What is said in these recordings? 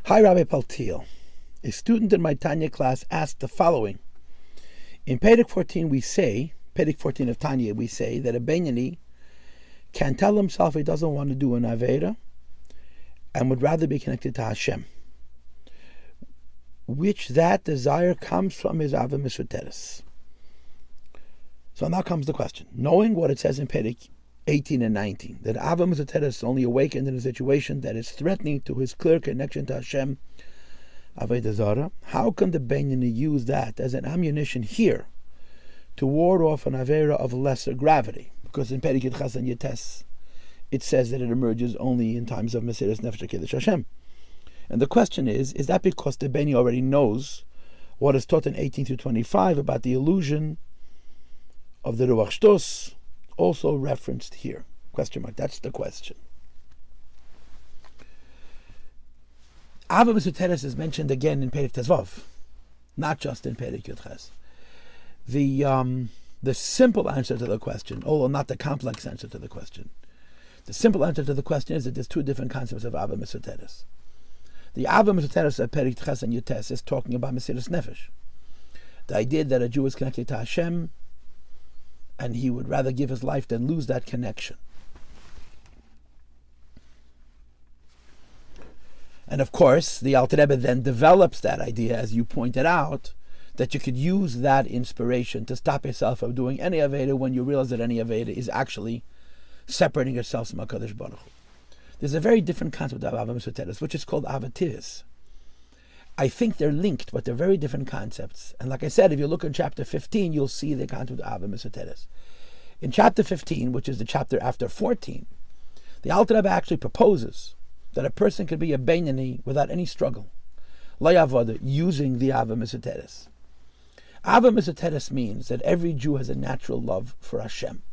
Hi, Rabbi Paltiel. A student in my Tanya class asked the following. In Perek 14 of Tanya, we say that a Benyani can tell himself he doesn't want to do an Avera and would rather be connected to Hashem, which that desire comes from his Ava Misuteres. So now comes the question. Knowing what it says in Perek 18 and 19, that Ava Misuteres only awakened in a situation that is threatening to his clear connection to Hashem, Avodah Zarah, how can the Benyani use that as an ammunition here to ward off an Avera of lesser gravity? Because in Perek Yud and Yates, it says that it emerges only in times of Mesiras Nefesh HaKiddush Hashem. And the question is that because the Benyani already knows what is taught in 18 through 25 about the illusion of the Ruach Shtos, also referenced here? Question mark. That's the question. Ava Misuteres is mentioned again in Perek Tezvav, not just in Perek Yud Ches. The simple answer to the question, although not the complex answer to the question, the simple answer to the question is that there's two different concepts of Ava Misuteres. The Ava Misuteres of Perek Ches and Yutes is talking about Mesiras Nefesh, the idea that a Jew is connected to Hashem and he would rather give his life than lose that connection. And of course, the Alter Rebbe then develops that idea, as you pointed out, that you could use that inspiration to stop yourself from doing any Aveda when you realize that any Aveda is actually separating yourself from HaKadosh Baruch Hu. There's a very different concept of Ava Misuteres, which is called Avativis. I think they're linked, but they're very different concepts. And like I said, if you look in chapter 15, you'll see the concept of Ava Misuteres. In chapter 15, which is the chapter after 14, the Alter Rebbe actually proposes that a person could be a Benyani without any struggle, lyhadus, using the Ava Misuteres. Ava Misuteres means that every Jew has a natural love for Hashem,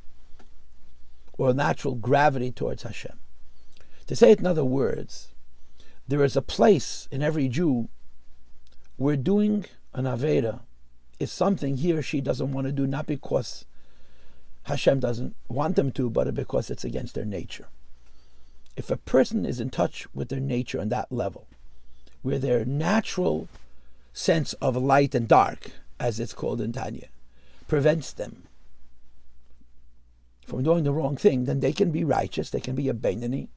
or a natural gravity towards Hashem. To say it in other words, there is a place in every Jew where doing an Aveda is something he or she doesn't want to do, not because Hashem doesn't want them to, but because it's against their nature. If a person is in touch with their nature on that level, where their natural sense of light and dark, as it's called in Tanya, prevents them from doing the wrong thing, then they can be righteous, they can be a Benyani,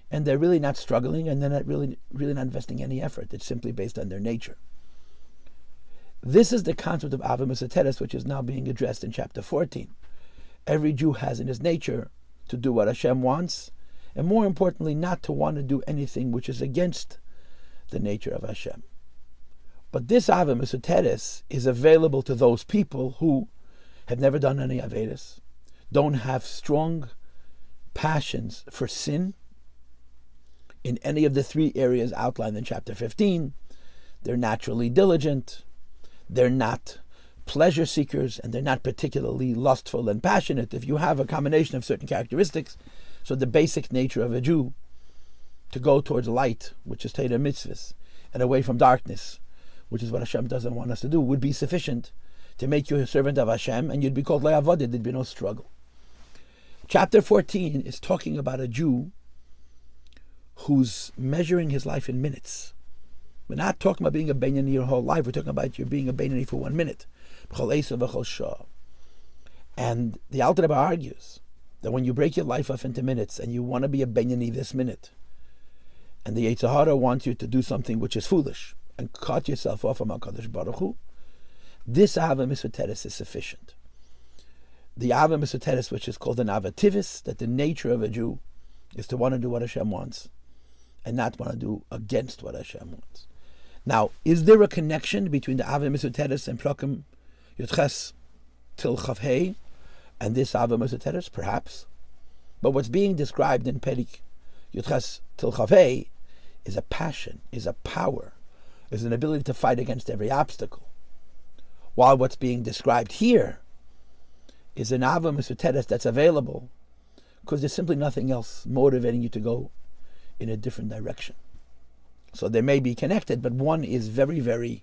and they're really not struggling, and they're not really not investing any effort. It's simply based on their nature. This is the concept of Ava Misuteres, which is now being addressed in chapter 14. Every Jew has in his nature to do what Hashem wants, and more importantly, not to want to do anything which is against the nature of Hashem. But this Ava Misuteres is available to those people who have never done any Avedas, don't have strong passions for sin in any of the three areas outlined in chapter 15. They're naturally diligent, they're not pleasure seekers, and they're not particularly lustful and passionate. If you have a combination of certain characteristics, so the basic nature of a Jew to go towards light, which is Torah mitzvahs, and away from darkness, which is what Hashem doesn't want us to do, would be sufficient to make you a servant of Hashem, and you'd be called lyhadus. There'd be no struggle. Chapter 14 is talking about a Jew who's measuring his life in minutes. We're not talking about being a Benyani your whole life. We're talking about you being a Benyani for 1 minute. And the Alter Rebbe argues that when you break your life up into minutes and you want to be a Benyani this minute, and the Yetzer Hara wants you to do something which is foolish and cut yourself off from HaKadosh Baruch Hu, this Ava Misuteres is sufficient. The Ava Misuteres, which is called an Avativis, that the nature of a Jew is to want to do what Hashem wants and not want to do against what Hashem wants. Now, is there a connection between the Ava Misuteres and Prakim Yud Ches till Chaf and this Ava Misuteres? Perhaps. But what's being described in Perek Yud Ches till Chaf is a passion, is a power, is an ability to fight against every obstacle. While what's being described here is an Ava Misuteres that's available because there's simply nothing else motivating you to go in a different direction. So they may be connected, but one is very, very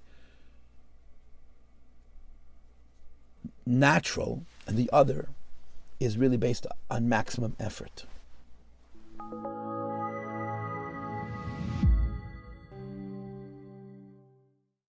natural, and the other is really based on maximum effort.